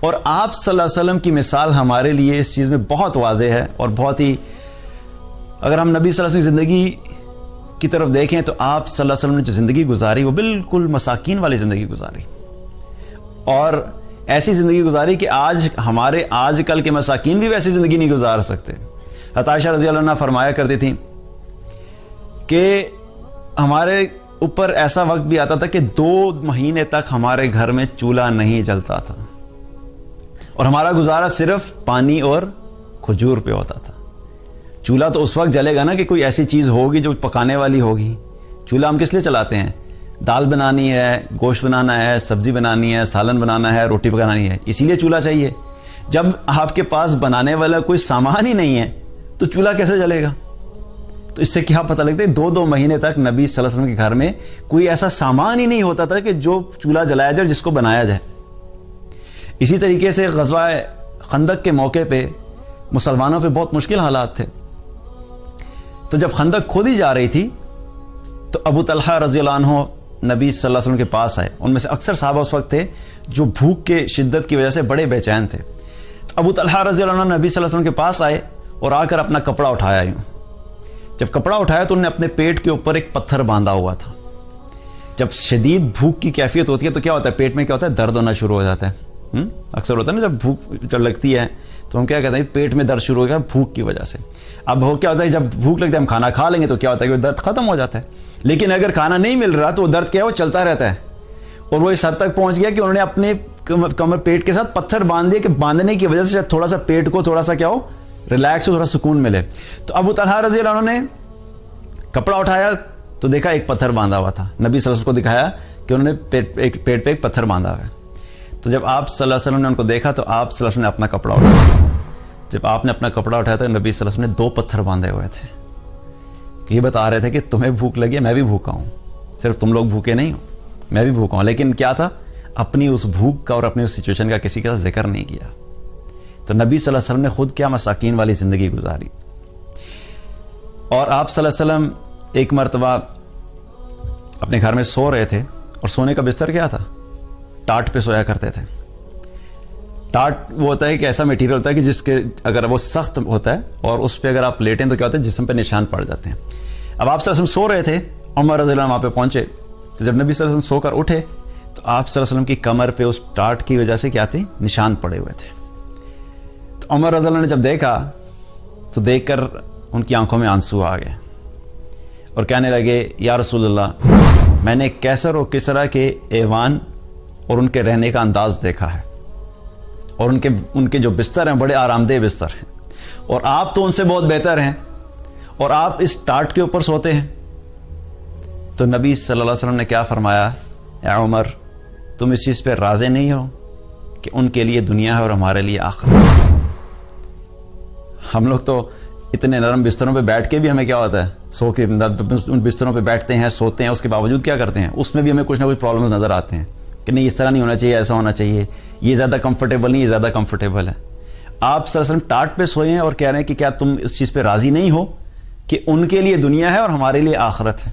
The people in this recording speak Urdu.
اور آپ صلی اللہ علیہ وسلم کی مثال ہمارے لیے اس چیز میں بہت واضح ہے اور بہت ہی، اگر ہم نبی صلی اللہ علیہ وسلم کی زندگی کی طرف دیکھیں تو آپ صلی اللہ علیہ وسلم نے جو زندگی گزاری وہ بالکل مساکین والی زندگی گزاری، اور ایسی زندگی گزاری کہ آج کل کے مساکین بھی ویسی زندگی نہیں گزار سکتے۔ حضرت عائشہ رضی اللہ عنہا فرمایا کرتی تھیں کہ ہمارے اوپر ایسا وقت بھی آتا تھا کہ 2 مہینے تک ہمارے گھر میں چولہا نہیں جلتا تھا، اور ہمارا گزارا صرف پانی اور کھجور پہ ہوتا تھا۔ چولہا تو اس وقت جلے گا نا کہ کوئی ایسی چیز ہوگی جو پکانے والی ہوگی۔ چولہا ہم کس لیے چلاتے ہیں؟ دال بنانی ہے، گوشت بنانا ہے، سبزی بنانی ہے، سالن بنانا ہے، روٹی پکانی ہے، اسی لیے چولہا چاہیے۔ جب آپ کے پاس بنانے والا کوئی سامان ہی نہیں ہے تو چولہا کیسے جلے گا؟ تو اس سے کیا پتہ لگتا ہے 2 مہینے تک نبی صلی اللہ علیہ وسلم کے گھر میں کوئی ایسا سامان ہی نہیں ہوتا تھا کہ جو چولہا جلایا جائے، جس کو بنایا جائے۔ اسی طریقے سے غزوہ خندق کے موقع پہ مسلمانوں پہ بہت مشکل حالات تھے، تو جب خندق کھودی جا رہی تھی تو ابو طلحہ رضی اللہ عنہ نبی صلی اللہ علیہ وسلم کے پاس آئے۔ ان میں سے اکثر صحابہ اس وقت تھے جو بھوک کے شدت کی وجہ سے بڑے بے چین تھے۔ تو ابو طلحہ رضی اللہ عنہ نبی صلی اللہ علیہ وسلم کے پاس آئے اور آ کر اپنا کپڑا اٹھایا۔ یوں جب کپڑا اٹھایا تو انہوں نے اپنے پیٹ کے اوپر ایک پتھر باندھا ہوا تھا۔ جب شدید بھوک کی کیفیت ہوتی ہے تو کیا ہوتا ہے؟ پیٹ میں کیا ہوتا ہے؟ درد ہونا شروع ہو جاتا ہے۔ اکثر ہوتا ہے نا، جب بھوک لگتی ہے تو ہم کیا کہتے ہیں؟ پیٹ میں درد شروع ہو گیا بھوک کی وجہ سے۔ اب وہ کیا ہوتا ہے؟ جب بھوک لگتا ہے ہم کھانا کھا لیں گے تو کیا ہوتا ہے کہ وہ درد ختم ہو جاتا ہے، لیکن اگر کھانا نہیں مل رہا تو وہ درد کیا ہے؟ وہ چلتا رہتا ہے، اور وہ اس حد تک پہنچ گیا کہ انہوں نے اپنے کمر پیٹ کے ساتھ پتھر باندھ دیا کہ باندھنے کی وجہ سے شاید تھوڑا سا پیٹ کو تھوڑا سا کیا ہو، ریلیکس ہو، تھوڑا سکون ملے۔ تو ابو طلحہ رضی اللہ عنہ نے کپڑا اٹھایا تو دیکھا ایک پتھر باندھا ہوا تھا۔ نبی صلی اللہ علیہ وسلم کو دکھایا کہ انہوں نے پیٹ پہ ایک پتھر باندھا ہوا ہے۔ تو جب آپ صلی اللہ علیہ وسلم نے ان کو دیکھا تو آپ صلی اللہ علیہ وسلم نے اپنا کپڑا اٹھایا۔ جب آپ نے اپنا کپڑا اٹھایا تو نبی صلی اللہ علیہ وسلم نے 2 پتھر باندھے ہوئے تھے، کہ یہ بتا رہے تھے کہ تمہیں بھوک لگی ہے، میں بھی بھوکا ہوں، صرف تم لوگ بھوکے نہیں ہو، میں بھی بھوکا ہوں۔ لیکن کیا تھا؟ اپنی اس بھوک کا اور اپنی اس سچویشن کا کسی کے ساتھ ذکر نہیں کیا۔ تو نبی صلی اللہ علیہ وسلم نے خود کیا مساکین والی زندگی گزاری۔ اور آپ صلی اللہ علیہ وسلم ایک مرتبہ اپنے گھر میں سو رہے تھے، اور سونے کا بستر کیا تھا؟ ٹاٹ پہ سویا کرتے تھے۔ ٹاٹ وہ ہوتا ہے کہ ایسا میٹیریل ہوتا ہے کہ جس کے اگر وہ سخت ہوتا ہے اور اس پہ اگر آپ لیٹیں تو کیا ہوتا ہے؟ جسم پہ نشان پڑ جاتے ہیں۔ اب آپ صلی اللہ علیہ وسلم سو رہے تھے، عمر رضی اللہ عنہ وہاں پہ پہنچے، تو جب نبی صلی اللہ علیہ وسلم سو کر اٹھے تو آپ صلی اللہ علیہ وسلم کی کمر پہ اس ٹاٹ کی وجہ سے کیا تھی؟ نشان پڑے ہوئے تھے۔ تو عمر رضی اللہ عنہ نے جب دیکھا تو دیکھ کر ان کی آنکھوں میں آنسو آ گئے اور کہنے لگے، یا رسول اللہ، میں نے کیسر و کسرا کے ایوان اور ان کے رہنے کا انداز دیکھا ہے، اور ان کے جو بستر ہیں بڑے آرام دہ بستر ہیں، اور آپ تو ان سے بہت بہتر ہیں، اور آپ اس ٹاٹ کے اوپر سوتے ہیں۔ تو نبی صلی اللہ علیہ وسلم نے کیا فرمایا؟ اے عمر، تم اس چیز پہ راضی نہیں ہو کہ ان کے لیے دنیا ہے اور ہمارے لیے آخرت؟ ہم لوگ تو اتنے نرم بستروں پہ بیٹھ کے بھی ہمیں کیا ہوتا ہے؟ سو کے ان بستروں پہ بیٹھتے ہیں، سوتے ہیں، اس کے باوجود کیا کرتے ہیں؟ اس میں بھی ہمیں کچھ نہ کچھ پرابلمز نظر آتے ہیں کہ نہیں، اس طرح نہیں ہونا چاہیے، ایسا ہونا چاہیے، یہ زیادہ کمفرٹیبل نہیں، یہ زیادہ کمفرٹیبل ہے۔ آپ صلی اللہ علیہ وسلم ٹاٹ پہ سوئے ہیں اور کہہ رہے ہیں کہ کیا تم اس چیز پہ راضی نہیں ہو کہ ان کے لیے دنیا ہے اور ہمارے لیے آخرت ہے؟